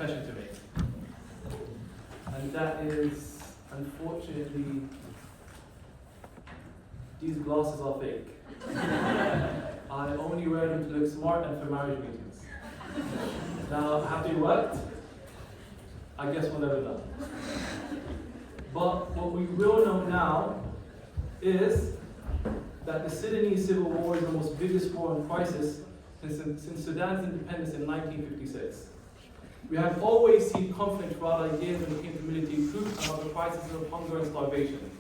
confession to make. And that is, unfortunately, these glasses are fake. I only wear them to look smart and for marriage meetings. Now, have they worked? I guess we'll never know. But what we will know now is that the Sudanese civil war is the most biggest war in crisis since Sudan's independence in 1956. We have always seen conflict throughout our years when it came to military coups and other crises of hunger and starvation,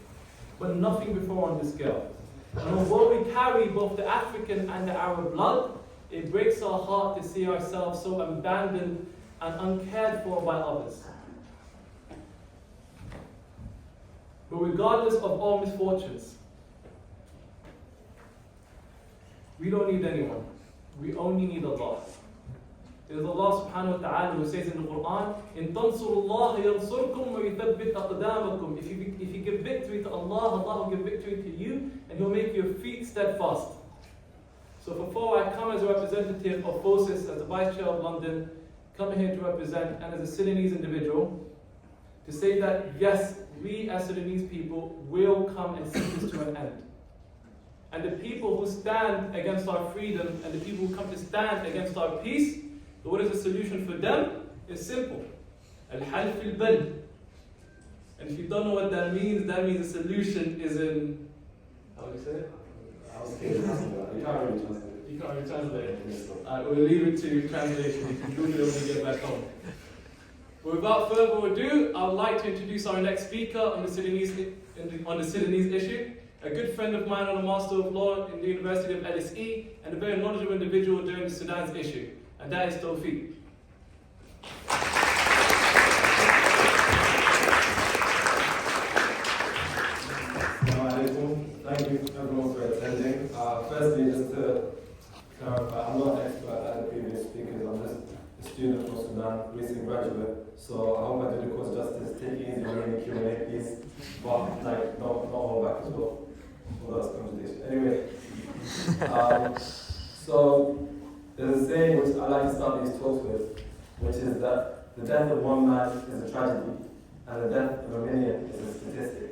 but nothing before on this scale. And although we carry both the African and the Arab blood, it breaks our heart to see ourselves so abandoned and uncared for by others. But regardless of all misfortunes, we don't need anyone. We only need Allah. It is Allah subhanahu wa ta'ala who says in the Quran, إِن تَنْصُرُوا اللَّهَ يَنْصُرْكُمْ وَيُثَبِّتْ أَقْدَامَكُم. If you give victory to Allah, Allah will give victory to you, and He'll make your feet steadfast. So for Foreward, I come as a representative of posits, as the Vice Chair of London, come here to represent, and as a Sudanese individual, to say that yes, we as Sudanese people will come and see this to an end. And the people who stand against our freedom and the people who come to stand against our peace, what is the solution for them? It's simple. Al-hal fil bal. And if you don't know what that means the solution is in, how do you say it? You can't really translate it. We'll leave it to translation. You can Google it when you get back home. But without further ado, I would like to introduce our next speaker on the Sudanese issue. A good friend of mine on a Master of Law in the University of LSE, and a very knowledgeable individual during the Sudan's issue, and that is Tawfeeg. Thank you everyone for attending. Firstly, just to clarify, I'm not an expert like the previous speakers. I'm just a student from Sudan, recent graduate. So I hope I do the course justice. Take it easy during the Q&A, please. But not hold back as well. Well, that's conversation. Anyway, so there's a saying which I like to start these talks with, which is that the death of one man is a tragedy, and the death of a million is a statistic.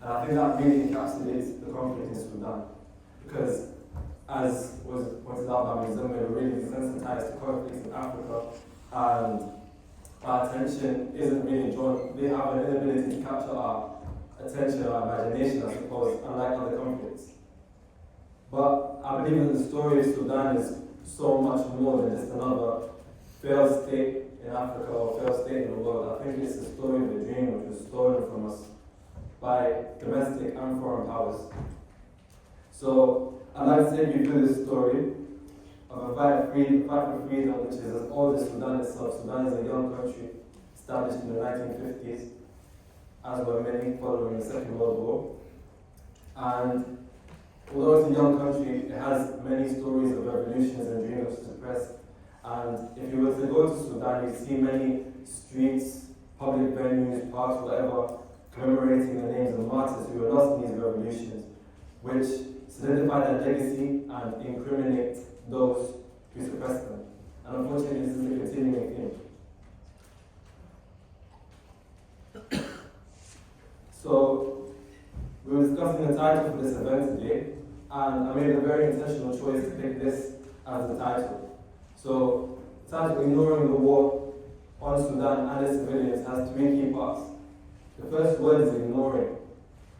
And I think that really encapsulates the conflict in Sudan, because as was pointed out by Ms. we're really desensitized to conflicts in Africa, and our attention isn't really drawn. They have an inability to capture our attention or imagination, I suppose, unlike other conflicts. But I believe that the story of Sudan is so much more than just another failed state in Africa or failed state in the world. I think it's the story of a dream which was stolen from us by domestic and foreign powers. So I'd like to take you through this story of a fight for freedom, which is as old as Sudan itself. Sudan is a young country established in the 1950s, as were many following the Second World War. And although it's a young country, it has many stories of revolutions and dreams suppressed. And if you were to go to Sudan, you'd see many streets, public venues, parks, whatever, commemorating the names of martyrs who were lost in these revolutions, which solidify their legacy and incriminate those who suppress them. And unfortunately, this is a continuing theme. So, we were discussing the title for this event today, and I made a very intentional choice to pick this as the title. So, the title, Ignoring the War on Sudan and its Civilians, has three key parts. The first word is ignoring.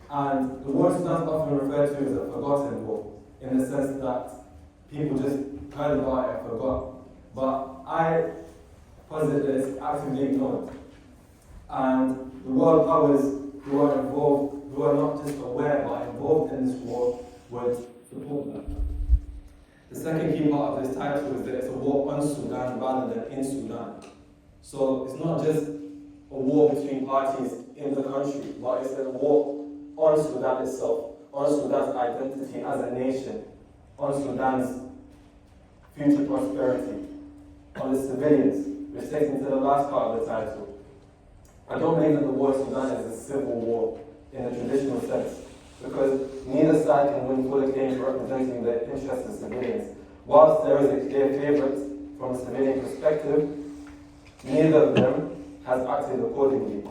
And the war in Sudan is often referred to as a forgotten war, in the sense that people just heard about it and forgot. But I posit that it's actively ignored. And the world powers who are involved, who are not just aware but involved in this war, would support that. The second key part of this title is that it's a war on Sudan rather than in Sudan. So it's not just a war between parties in the country, but it's a war on Sudan itself, on Sudan's identity as a nation, on Sudan's future prosperity, on the civilians, which takes me to the last part of the title. I don't believe that the war in Sudan is a civil war in a traditional sense, because neither side can win full claim to representing the interests of civilians. Whilst there is a clear favourite from a civilian perspective, neither of them has acted accordingly.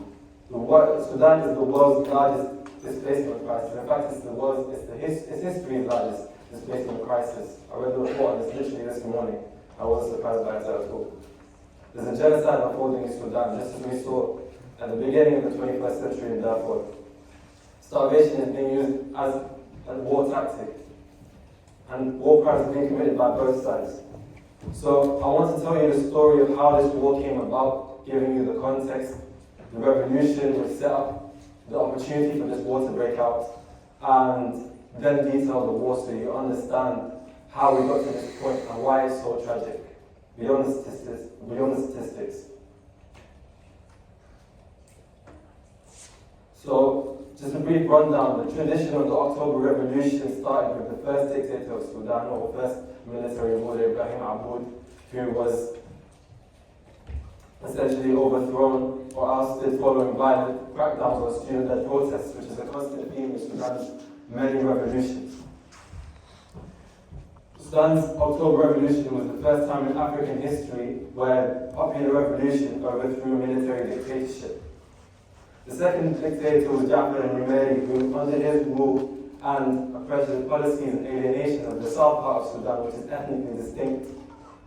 Sudan is the world's largest displacement crisis. In fact, it's history's largest displacement crisis. I read the report and it's literally this morning. I wasn't surprised by it at all. There's a genocide unfolding in Sudan, just as we saw at the beginning of the 21st century in Darfur. Starvation is being used as a war tactic, and war crimes are being committed by both sides. So I want to tell you the story of how this war came about, giving you the context, the revolution which set up the opportunity for this war to break out, and then detail the war so you understand how we got to this point and why it's so tragic, beyond the statistics. So, just a brief rundown. The tradition of the October Revolution started with the first dictator of Sudan, or first military ruler, Ibrahim Aboud, who was essentially overthrown or ousted following violent crackdowns on student-led protests, which is a constant theme in Sudan's many revolutions. Sudan's October Revolution was the first time in African history where popular revolution overthrew military dictatorship. The second dictator was Jafar al-Numeri, who, under his rule and oppressive policies and alienation of the south part of Sudan, which is ethnically distinct,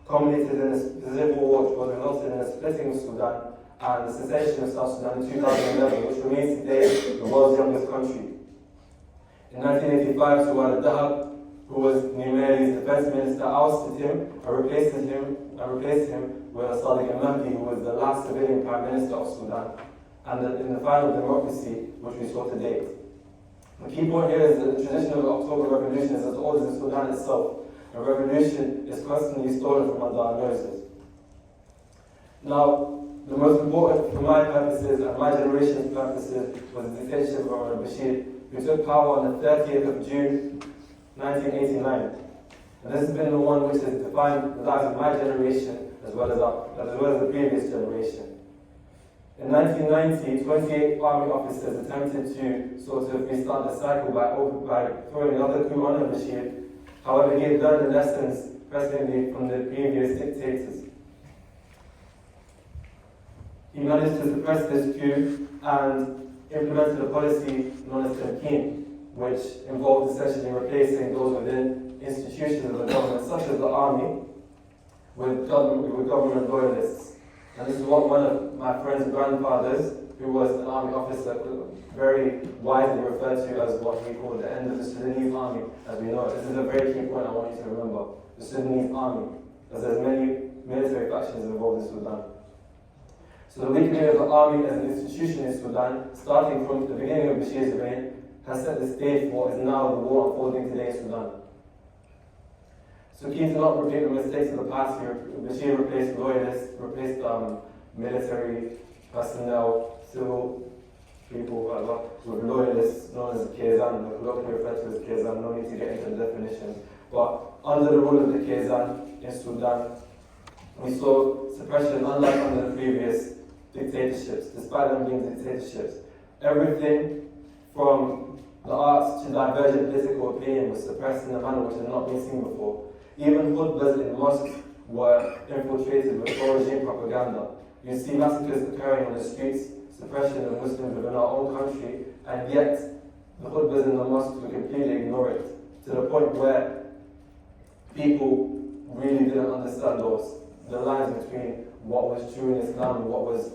culminated in a civil war which resulted in a splitting of Sudan and the secession of South Sudan in 2011, which remains today the world's youngest country. In 1985, Sudan al-Dahab, who was Numeri's defense minister, ousted him and replaced him with Sadiq al-Mahdi, who was the last civilian prime minister of Sudan, and in the final democracy which we saw to date. The key point here is that the tradition of the October Revolution is as old as Sudan itself. A revolution is constantly stolen from under our noses. Now, the most important for my purposes and my generation's purposes was the dictatorship of Omar al-Bashir, who took power on the 30th of June 1989. And this has been the one which has defined the lives of my generation as well as the previous generation. In 1990, 28 army officers attempted to sort of restart the cycle by throwing another coup on al-Bashir. However, he had learned the lessons presently from the previous dictators. He managed to suppress this coup and implemented a policy known as Tamkeen, which involved essentially replacing those within institutions of the government, such as the army, with government loyalists. And this is what one of my friend's grandfathers, who was an army officer, very widely referred to as what we call the end of the Sudanese army, as we know it. This is a very key point I want you to remember. The Sudanese army, as there's many military factions involved in Sudan. So the weakening of the army as an institution in Sudan, starting from the beginning of Bashir's reign, has set the stage for what is now the war unfolding today in Sudan. So keen to not repeat the mistakes of the past here, Bashir replaced loyalists, replaced military personnel, civil people with loyalists known as Kazan, locally referred to as Kazan. No need to get into the definitions. But under the rule of the Kazan in Sudan, we saw suppression unlike under the previous dictatorships, despite them being dictatorships. Everything from the arts to divergent political opinion was suppressed in a manner which had not been seen before. Even khutbahs in mosques were infiltrated with pro-regime propaganda. You see massacres occurring on the streets, suppression of Muslims within our own country, and yet the khutbahs in the mosques were completely ignored, to the point where people really didn't understand the lines between what was true in Islam and what was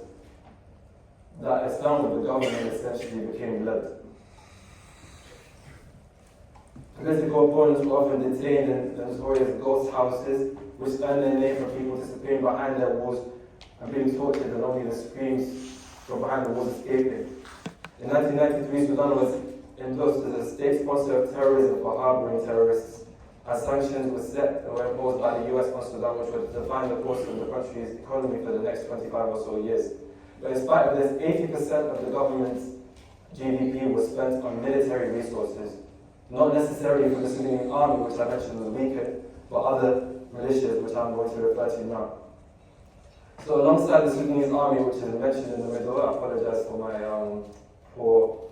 that Islam of the government essentially became blood. Political opponents were often detained in the notorious ghost houses, which earned their name from people disappearing behind their walls and being tortured, and only the screams from behind the walls escaping. In 1993, Sudan was endorsed as a state sponsor of terrorism for harboring terrorists, as sanctions were set and were imposed by the US on Sudan, which would define the course of the country's economy for the next 25 or so years. But in spite of this, 80% of the government's GDP was spent on military resources, not necessarily for the Sudanese army, which I mentioned was weakened, but other militias, which I'm going to refer to now. So alongside the Sudanese army, which is mentioned in the middle, I apologize for my poor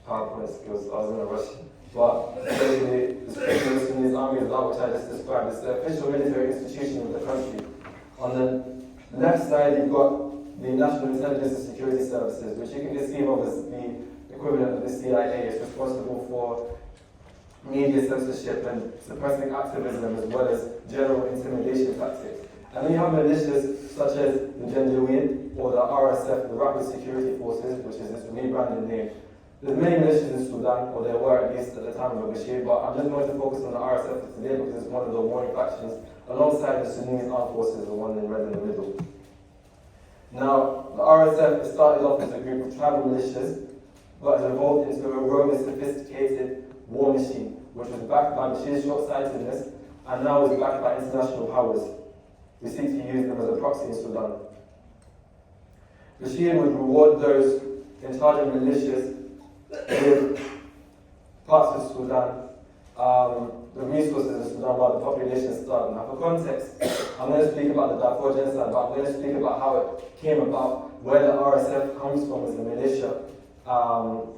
PowerPoint skills, I was in a rush. But basically, the Sudanese army is that which I just described. It's the official military institution of the country. On the Left side, you've got the National Intelligence and Security Services, which you can conceive of as the equivalent of the CIA. It's responsible for media censorship and suppressing activism as well as general intimidation tactics. And then you have militias such as the Janjaweed or the RSF, the Rapid Security Forces, which is its rebranded name. There's many militias in Sudan, or there were at least at the time of Bashir, but I'm just going to focus on the RSF for today because it's one of the warring factions alongside the Sudanese armed forces, the one in red in the middle. Now, the RSF started off as a group of tribal militias, but has evolved into a growing sophisticated war machine, which was backed by Bashir's short-sightedness and now is backed by international powers. We seek to use them as a proxy in Sudan. Bashir would reward those in charge of militias with parts of Sudan, the resources in Sudan while the population starved. Now, for context, I'm going to speak about the Darfur genocide, but I'm going to speak about how it came about, where the RSF comes from as a militia,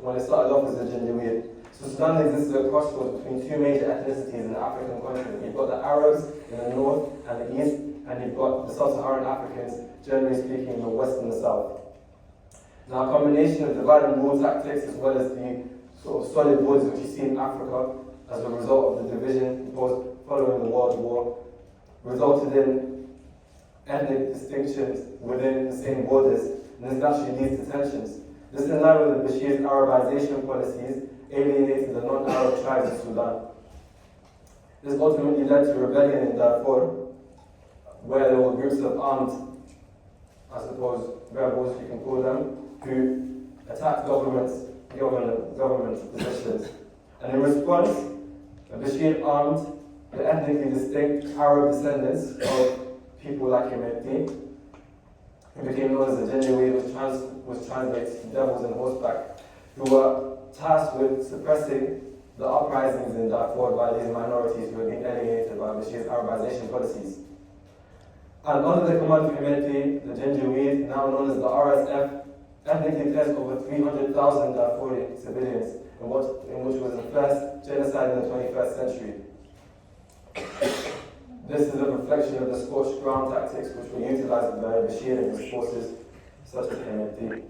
when it started off as a Janjaweed. So Sudan exists at a crossroads between two major ethnicities in the African continent. You've got the Arabs in the north and the east, and you've got the sub-Saharan Africans, generally speaking, in the west and the south. Now, a combination of divide and rule tactics as well as the sort of solid borders which you see in Africa as a result of the division imposed following the World War resulted in ethnic distinctions within the same borders, and this naturally leads to tensions. This, in line with Bashir's Arabization policies, alienated the non-Arab tribes of Sudan. This ultimately led to rebellion in Darfur, where there were groups of armed, I suppose, rebels, you can call them, who attacked government positions. And in response, Bashir armed the ethnically distinct Arab descendants of people like Hemeti, who became known as the Janjaweed, which was translated to devils on horseback, who were tasked with suppressing the uprisings in Darfur by these minorities who had been alienated by Bashir's Arabization policies. And under the command of Hemeti, the Janjaweed, now known as the RSF, ethnically cleansed over 300,000 Darfurian civilians in which was the first genocide in the 21st century. This is a reflection of the scorched ground tactics which were utilized by Bashir and his forces, such as Hemeti.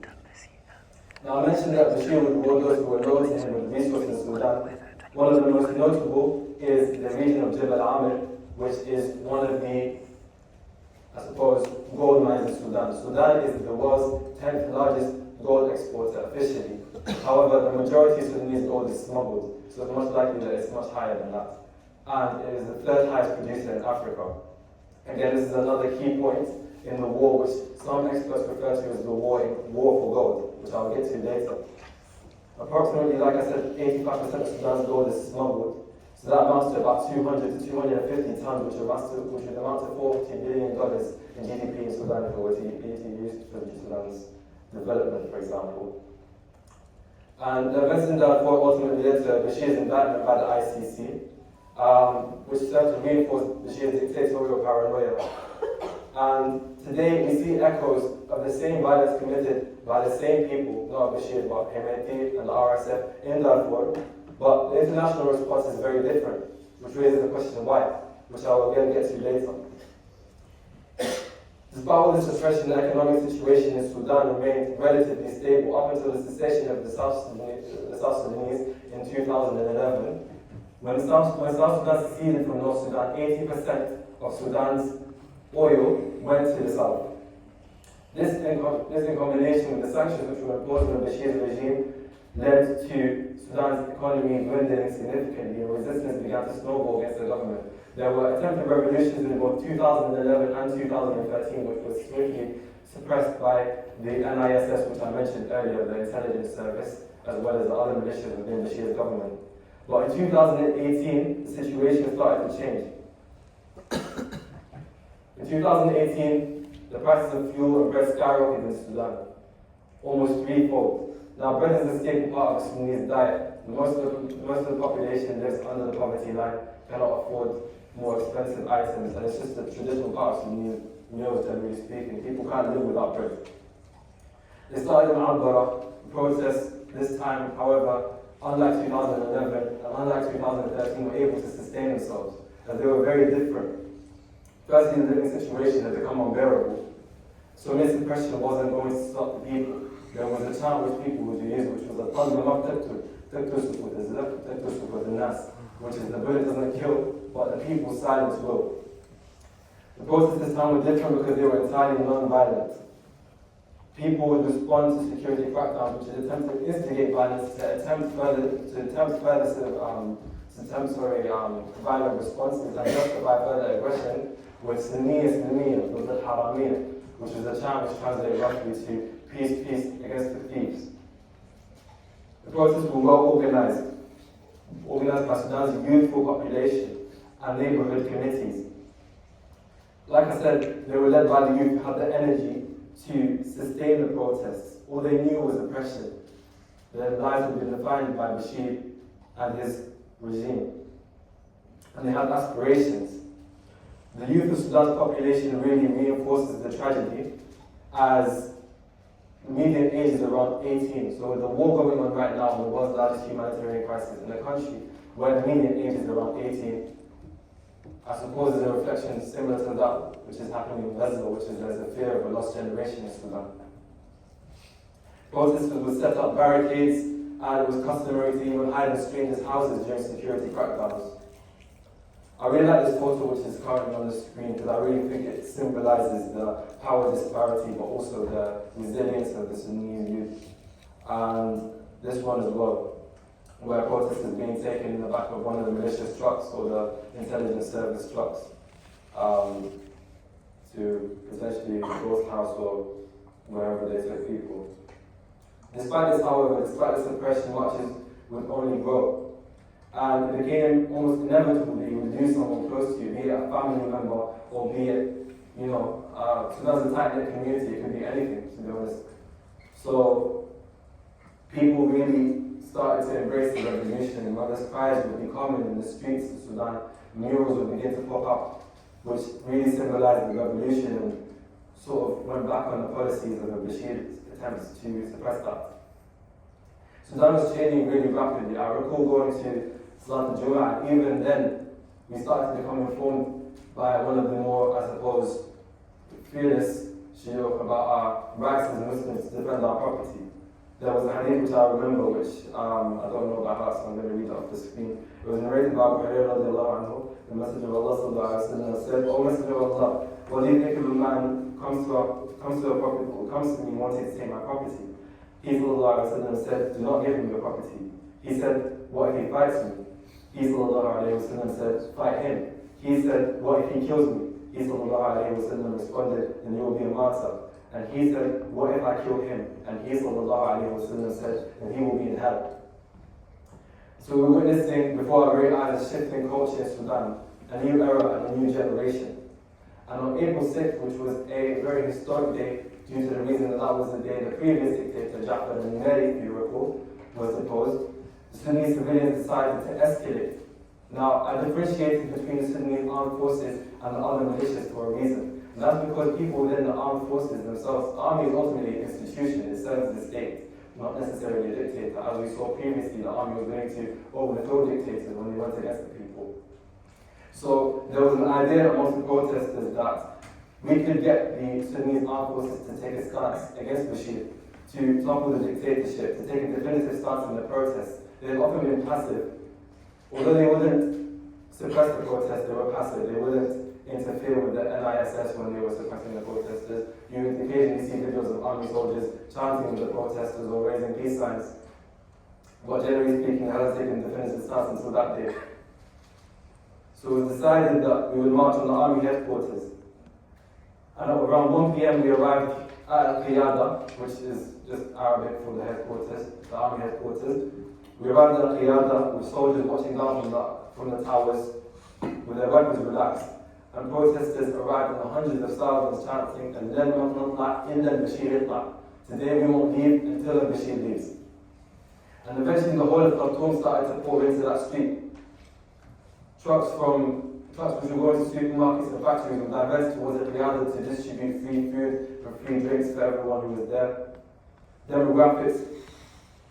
Now, I mentioned that Bashir would reward those who were loyal to him with resources in Sudan. One of the most notable is the region of Jebel Amir, which is one of the, I suppose, gold mines in Sudan. Sudan is the world's 10th largest gold exporter officially. However, the majority of Sudanese gold is smuggled, so it's much likely that it's much higher than that. And it is the third highest producer in Africa. Again, this is another key point in the war, which some experts refer to as the war for gold, which I'll get to later. Approximately, like I said, 85% of Sudan's gold is smuggled. So that amounts to about 200 to 250 tons, which would amount to $40 billion in GDP in Sudan if it were to be used for Sudan's development, for example. And the events in Darfur ultimately led to Bashir's indictment by the ICC, which served to reinforce Bashir's dictatorial paranoia. And today we see echoes of the same violence committed by the same people, not Bashir, but Hemeti and the RSF in Darfur. But the international response is very different, which raises the question why, which I will again get to later. Despite all this repression, the economic situation in Sudan remained relatively stable up until the cessation of the South Sudanese in 2011. When South Sudan seceded from North Sudan, 80% of Sudan's oil went to the south. This in combination with the sanctions which were imposed on Bashir's regime led to Sudan's economy dwindling significantly and resistance began to snowball against the government. There were attempted revolutions in both 2011 and 2013 which were swiftly suppressed by the NISS, which I mentioned earlier, the intelligence service, as well as the other militias within Bashir's government. But in 2018, the situation started to change. In 2018, the prices of fuel and bread skyrocketed in Sudan, almost threefold. Now, bread is a staple part of Sudanese diet. Most of the population lives under the poverty line, cannot afford more expensive items, and it's just a traditional part of Sudanese meals, generally speaking. People can't live without bread. They started in Al-Bara, protests this time, however, unlike 2011 and unlike 2013, were able to sustain themselves, as they were very different. Firstly, the living situation had become unbearable. So this suppression wasn't going to stop the people. There was a chant which people would use, which was a which is the bullet doesn't kill, but the people's silence will. The protests this time were different because they were entirely non-violent. People would respond to security crackdowns, which is attempt to instigate violence, to attempt violent responses and justify further aggression with Sunniya, with the Haramiyya, which is a chant which translates roughly to peace, peace against the thieves. The protests were well organized by Sudan's youthful population and neighborhood committees. Like I said, they were led by the youth who had the energy to sustain the protests. All they knew was oppression. Their lives had been defined by Bashir and his regime. And they had aspirations. The youth of Sudan's population really reinforces the tragedy as the median age is around 18. So with the war going on right now, the world's largest humanitarian crisis in the country, where the median age is around 18, I suppose is a reflection similar to that which is happening in Gaza, which is there's a fear of a lost generation in Sudan. Protesters would set up barricades, and it was customary to even hide in strangers' houses during security crackdowns. I really like this photo which is currently on the screen because I really think it symbolizes the power disparity but also the resilience of the Sudanese youth. And this one as well, where protesters being taken in the back of one of the malicious trucks or the intelligence service trucks to potentially Ghost House or wherever they took people. Despite this, however, despite this oppression, marches would only grow. And it became almost inevitable that you would lose someone close to you, be it a family member or be it, Sudan's a tight-knit community, it could be anything, to be honest. So people really started to embrace the revolution, and mothers' cries would be common in the streets of Sudan. Murals would begin to pop up, which really symbolized the revolution and sort of went back on the policies of Bashir's attempts to suppress that. Sudan was changing really rapidly. I recall going to Salat al-Jumu'ah, and even then, we started to become informed by one of the more, I suppose, fearless shuyukh about our rights as Muslims to defend our property. There was a hadith which I remember, which I don't know by heart, so I'm going to read it off the screen. It was narrated by Abu Hurairah radiallahu anhu. The Messenger of Allah sallallahu alaihi wasallam said, "O Messenger of Allah, what do you think of a man comes to a property, or comes to me wanting to take my property?" He sallallahu alaihi wasallam said, "Do not give him your property." He said, "What if he fights me?" He sallallahu alaihi wasallam said, "Fight him." He said, "What if he kills me?" He sallallahu alaihi wasallam responded, "Then you will be a martyr." And he said, "What if I kill him?" And he sallallahu alaihi wasallam said, "Then he will be in hell." So we're witnessing before our very eyes a shifting culture in Sudan, a new era and a new generation. And on April 6th, which was a very historic day due to the reason that that was the day the previous dictator, Jafar al-Numeri, if you recall, was deposed, the Sudanese civilians decided to escalate. Now, I differentiated between the Sudanese armed forces and the other militias for a reason. And that's because people within the armed forces themselves, the army is ultimately an institution, it serves the state, not necessarily a dictator. As we saw previously, the army was willing to overthrow dictators when they went against the people. So there was an idea amongst the protesters that we could get the Sudanese armed forces to take a stance against Bashir, to topple the dictatorship, to take a definitive stance in the protests. They've often been passive. Although they wouldn't suppress the protests, they were passive. They wouldn't interfere with the NISS when they were suppressing the protesters. You would occasionally see videos of army soldiers chanting with the protesters or raising peace signs. But generally speaking, they hadn't taken a definitive stance until that day. So it was decided that we would march on the army headquarters. And at around 1 p.m. we arrived at Al-Qiyada, which is just Arabic for the headquarters, the army headquarters. We arrived at Al-Qiyada with soldiers watching down from the towers with their weapons relaxed. And protesters arrived in the hundreds of thousands chanting, "Today we won't leave until Bashir leaves." And eventually the whole of Khartoum started to pour into that street. Trucks which were going to supermarkets and factories were diverted towards Al-Qiyada to distribute free food and free drinks for everyone who was there.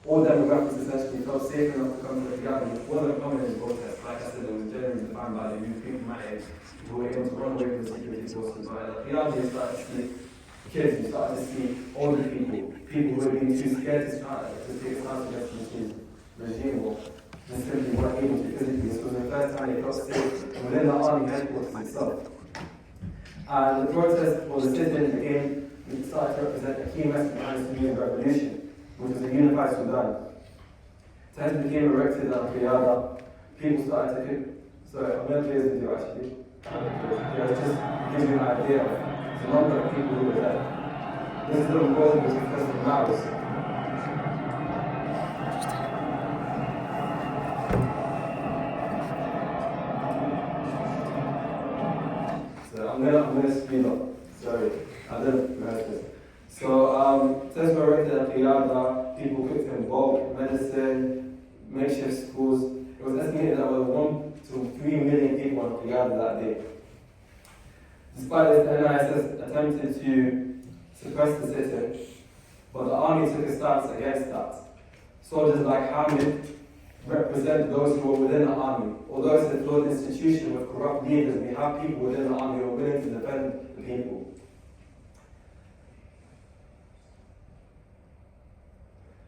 All demographics essentially felt safe enough to come to Al-Qiyada. It wasn't common in protests. Like I said, it was generally defined by the youth people my age who were able to run away from the security forces. But Al-Qiyada started to sleep. kids, you started to see older people, people who had been too scared to take a stance against the regime, or just simply weren't able to physically. This was the first time they felt safe within the army headquarters itself. And the protest, or the sit-in, it started to represent a key message behind the Sudanese revolution, which was a unified Sudan. Tents became erected at Qiyada. People started to think, sorry, I'm going to play this video actually. Yeah, it just gives you an idea of the number of people who were there. This little road was because of Mao's. So I'm gonna speed up. Sorry, I didn't rehearse this. So tents were erected at Qiyada. People cooked in bulk, medicine, makeshift schools. It was estimated that there were 1 to 3 million people on Qiyada that day. Despite this, the NISS attempted to suppress the sit-in, but the army took a stance against that. Soldiers like Hamid represent those who were within the army. Although it's a flawed institution with corrupt leaders, we have people within the army who are willing to defend the people.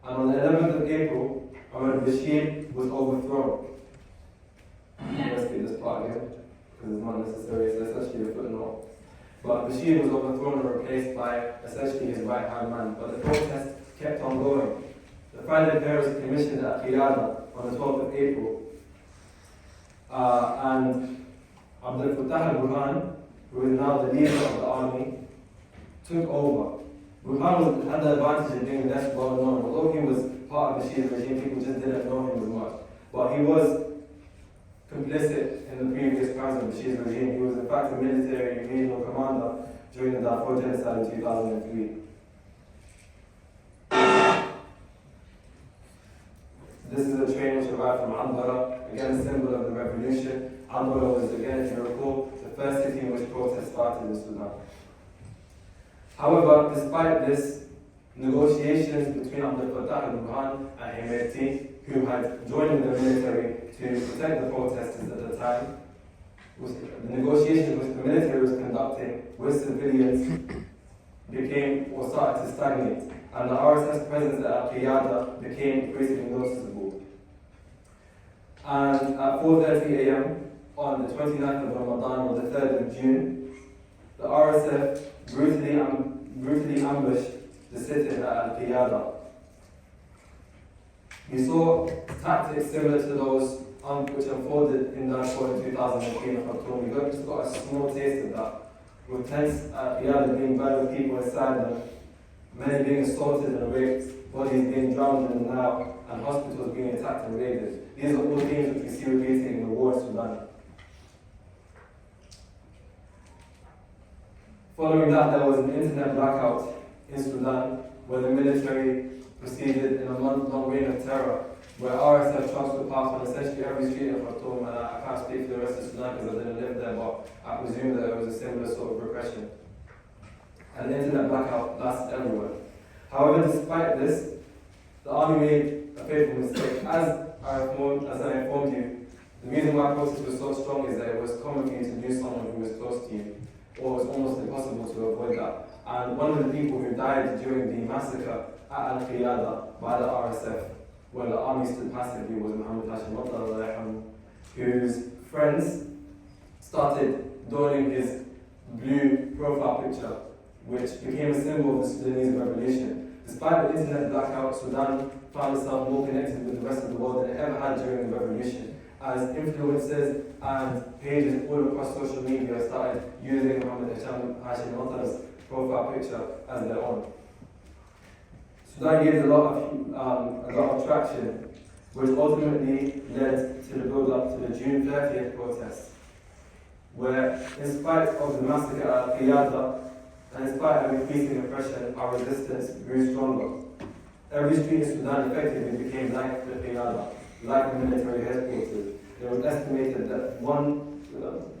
And on the 11th of April, Ahmed Bashir was overthrown. Let's get this part again, because it's not necessary, it's essentially a footnote. But Bashir was overthrown and replaced by essentially his right-hand man. But the protest kept on going. The Friday Fair was commissioned at Qiyada on the 12th of April. And Abdel Fattah al-Burhan, who is now the leader of the army, took over. Burhan had the advantage of being less well known. Although he was part of Bashir's regime, people just didn't know him as much. But he was complicit in the previous crimes of Bashir's regime. He was in fact a military regional commander during the Darfur genocide in 2003. This is a train which arrived from Anbara, again a symbol of the revolution. Anbara was, again, if you recall, the first city in which protests started in Sudan. However, despite this, negotiations between Abdel Fattah al-Burhan and Hemeti, who had joined the military to protect the protesters at the time, the negotiations which the military was conducting with civilians started to stagnate, and the RSS presence at Qiyada became increasingly noticeable. And at 4:30 a.m. on the 29th of Ramadan, or the 3rd of June, the RSF brutally ambushed the sit-in at Qiyada. We saw tactics similar to those which unfolded in Darfur in 2003 in Khartoum. We just got a small taste of that, with tents at Qiyada being burned with people inside them, many being assaulted and raped, bodies being drowned in the Nile, and hospitals being attacked and raided. These are all themes which we see repeating in the war in Sudan. Following that, there was an internet blackout in Sudan, where the military proceeded in a month-long reign of terror, where RSF trucks were parked on essentially every street in Khartoum, and I can't speak for the rest of Sudan because I didn't live there, but I presume that it was a similar sort of repression. And the internet blackout lasted everywhere. However, despite this, the army made a fateful mistake. As I informed you, the reason why protest was so strong is that it was common for you to lose someone who was close to you, or it was almost impossible to avoid that. And one of the people who died during the massacre at Al-Qiyada by the RSF, where the army stood passively, was Muhammad Hashim, whose friends started donning his blue profile picture, which became a symbol of the Sudanese revolution. Despite the internet blackout, Sudan found itself more connected with the rest of the world than it ever had during the revolution, as influencers and pages all across social media started using Muhammad Hashim's profile picture as their own. Sudan gained a lot of traction, which ultimately led to the build-up to the June 30th protests, where, in spite of the massacre at Qiyada, and in spite of increasing oppression, our resistance grew stronger. Every street in Sudan effectively became like the Qiyada, like the military headquarters. It was estimated that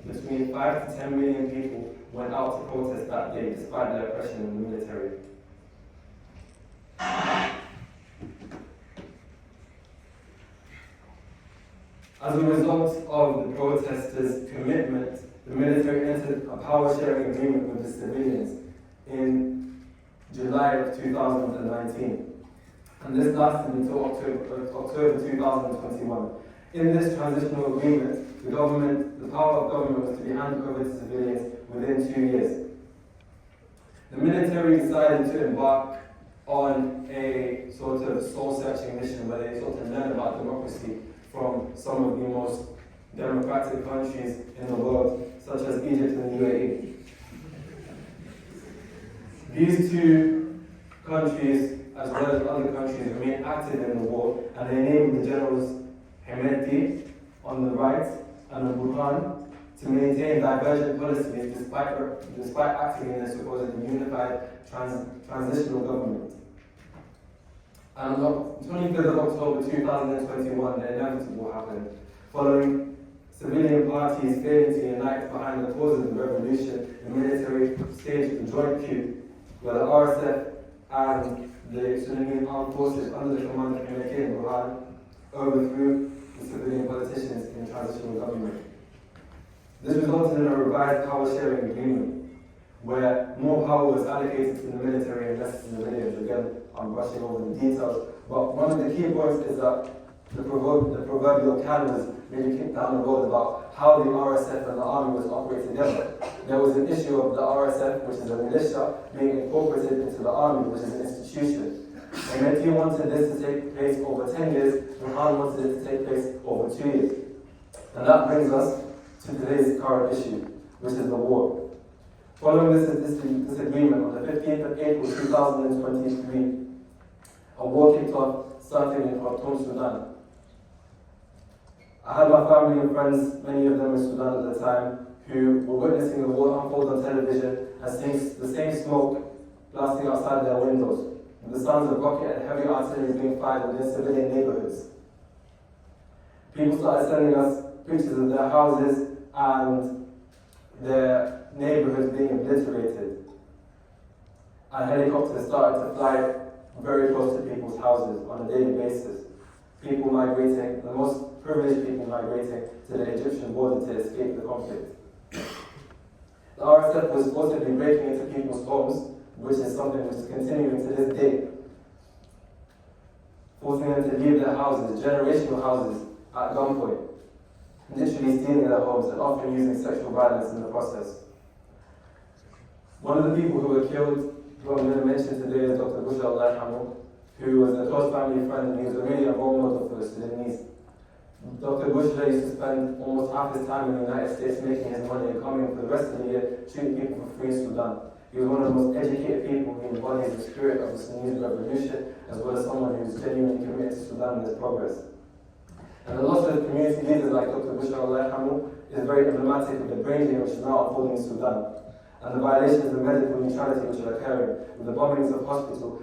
between 5 to 10 million people went out to protest that day, despite the oppression in the military. As a result of the protesters' commitment, the military entered a power-sharing agreement with the civilians. In July of 2019. And this lasted until October 2021. In this transitional agreement, the power of government was to be handed over to civilians within 2 years. The military decided to embark on a sort of soul-searching mission where they sort of learn about democracy from some of the most democratic countries in the world, such as Egypt and the UAE. These two countries, as well as other countries, remain active in the war, and they enabled the generals Hemeti on the right and the Burhan to maintain divergent policies despite acting in a supposedly unified transitional government. And on 23rd of October 2021, the inevitable happened. Following civilian parties failing to unite behind the cause of the revolution, the military staged a joint coup where the RSF and the Sudanese armed forces under the command of Hemeti and Burhan overthrew the civilian politicians in transitional government. This resulted in a revised power-sharing agreement, where more power was allocated to the military and less to the civilians. Again, I'm brushing over the details, but one of the key points is that the proverbial can was really kicked down the road about how the RSF and the army was operating together. There was an issue of the RSF, which is a militia, being incorporated into the army, which is an institution. And Mehdi wanted this to take place over 10 years, and Khan wanted it to take place over 2 years. And that brings us to today's current issue, which is the war. Following this disagreement, on the 15th of April 2023, a war kicked off, starting in Khartoum, Sudan. I had my family and friends, many of them in Sudan at the time, who were witnessing the war unfold on television and seeing the same smoke blasting outside their windows, with the sounds of rocket and heavy artillery being fired within civilian neighborhoods. People started sending us pictures of their houses and their neighborhoods being obliterated. And helicopters started to fly very close to people's houses on a daily basis. People migrating, the most privileged people migrating to the Egyptian border to escape the conflict. The RSF was forcibly breaking into people's homes, which is something which is continuing to this day, forcing them to leave their houses, generational houses, at gunpoint, literally stealing their homes and often using sexual violence in the process. One of the people who were killed, who I'm going to mention today, is Dr. Bushra, who was a close family friend, and he was really a role model for the Sudanese. Dr. Bushra used to spend almost half his time in the United States making his money and coming for the rest of the year treating people for free in Sudan. He was one of the most educated people who embodies the spirit of the Sudanese revolution, as well as someone who is genuinely committed to Sudan and its progress. And the loss of community leaders like Dr. Bushra is very emblematic of the brain drain which is now unfolding in Sudan, and the violations of medical neutrality which are occurring, with the bombings of hospitals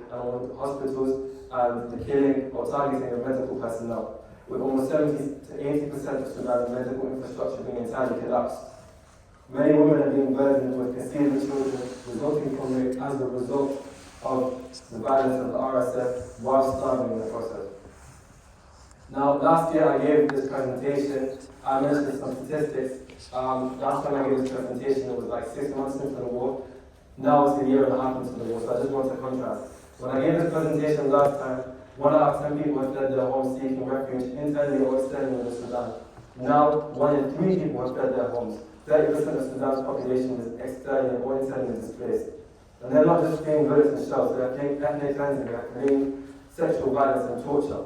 and the killing or targeting of medical personnel, with almost 70 to 80% of Sudan's medical infrastructure being entirely collapsed. Many women are being burdened with conceiving children resulting from it as a result of the violence of the RSF while starving in the process. Now, last year I gave this presentation. I mentioned some statistics. Last time I gave this presentation, it was like 6 months into the war. Now it's a year and a half into the war, so I just want to contrast. When I gave this presentation last time, 1 out of 10 people have fled their homes seeking refuge internally or externally in Sudan. Now, 1 in 3 people have fled their homes. 30% of Sudan's population is externally or internally displaced. And they're not just fleeing bullets and shells, they're fleeing ethnic cleansing, they're fleeing sexual violence and torture.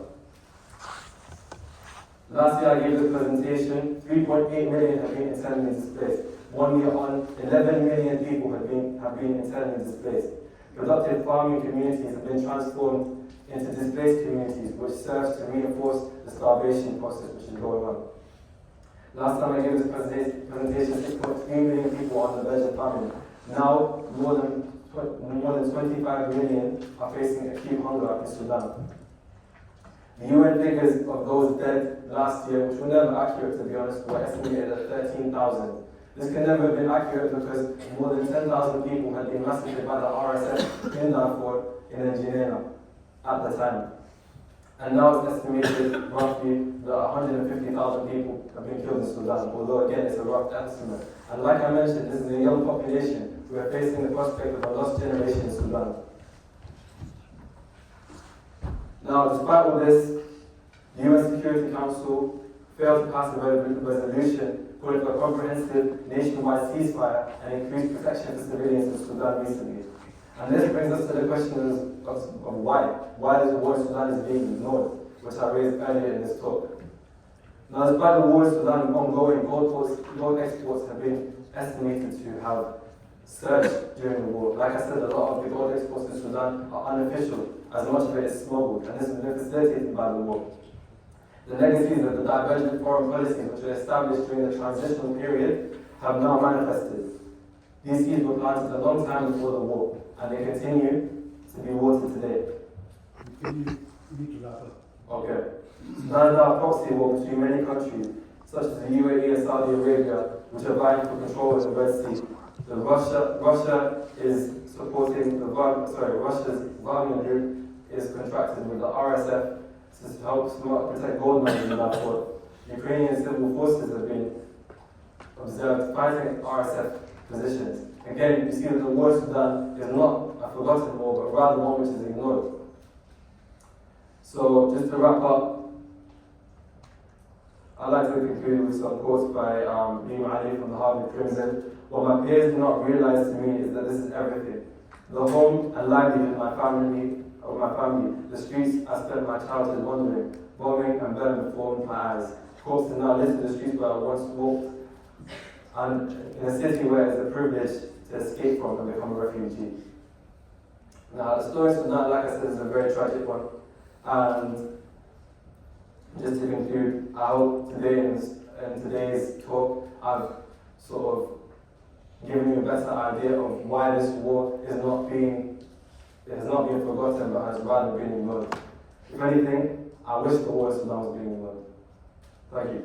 Last year I gave this presentation, 3.8 million have been internally displaced. 1 year on, 11 million people have been internally displaced. Productive farming communities have been transformed into displaced communities, which serves to reinforce the starvation process which is going on. Last time I gave this presentation, 6.3 million people on the verge of famine. Now, more than 25 million are facing acute hunger in Sudan. The UN figures of those dead last year, which were never accurate to be honest, were estimated at 13,000. This can never have been accurate because more than 10,000 people had been massacred by the RSF in Darfur in Engineer at the time. And now it's estimated roughly that 150,000 people have been killed in Sudan, although again it's a rough estimate. And like I mentioned, this is a young population. We are facing the prospect of a lost generation in Sudan. Now, despite all this, the UN Security Council failed to pass a resolution calling for a comprehensive nationwide ceasefire and increased protection for civilians in Sudan recently. And this brings us to the question of why. Why does the war in Sudan is being ignored, which I raised earlier in this talk. Now, despite the war in Sudan ongoing, gold exports have been estimated to have surged during the war. Like I said, a lot of the gold exports in Sudan are unofficial, as much of it is smuggled, and this has been facilitated by the war. The legacies of the divergent foreign policies which were established during the transitional period have now manifested. These seeds were planted a long time before the war, and they continue to be watered today. You need to wrap up. Okay. Sudan is now a proxy war between many countries, such as the UAE and Saudi Arabia, which are vying for control of the Red Sea. Russia is supporting Russia's Wagner Group is contracted with the RSF to help protect gold mines in that port. Ukrainian civil forces have been observed fighting RSF positions. Again, you see that the war in Sudan is not a forgotten war, but rather one which is ignored. So, just to wrap up, I'd like to conclude with some quotes by Neem Ali from the Harvard Crimson. What my peers do not realize to me is that this is everything. The home and livelihood of my family, the streets I spent my childhood wandering, bombing and burning before my eyes. Corpses now litter the streets where I once walked, and in a city where it's a privilege to escape from and become a refugee. Now, the story of Sudan, like I said, is a very tragic one. And just to conclude, I hope today in today's talk, I've sort of given you a better idea of why this war is not being forgotten, but has rather been ignored. If anything, I wish the war in Sudan was being ignored. Thank you.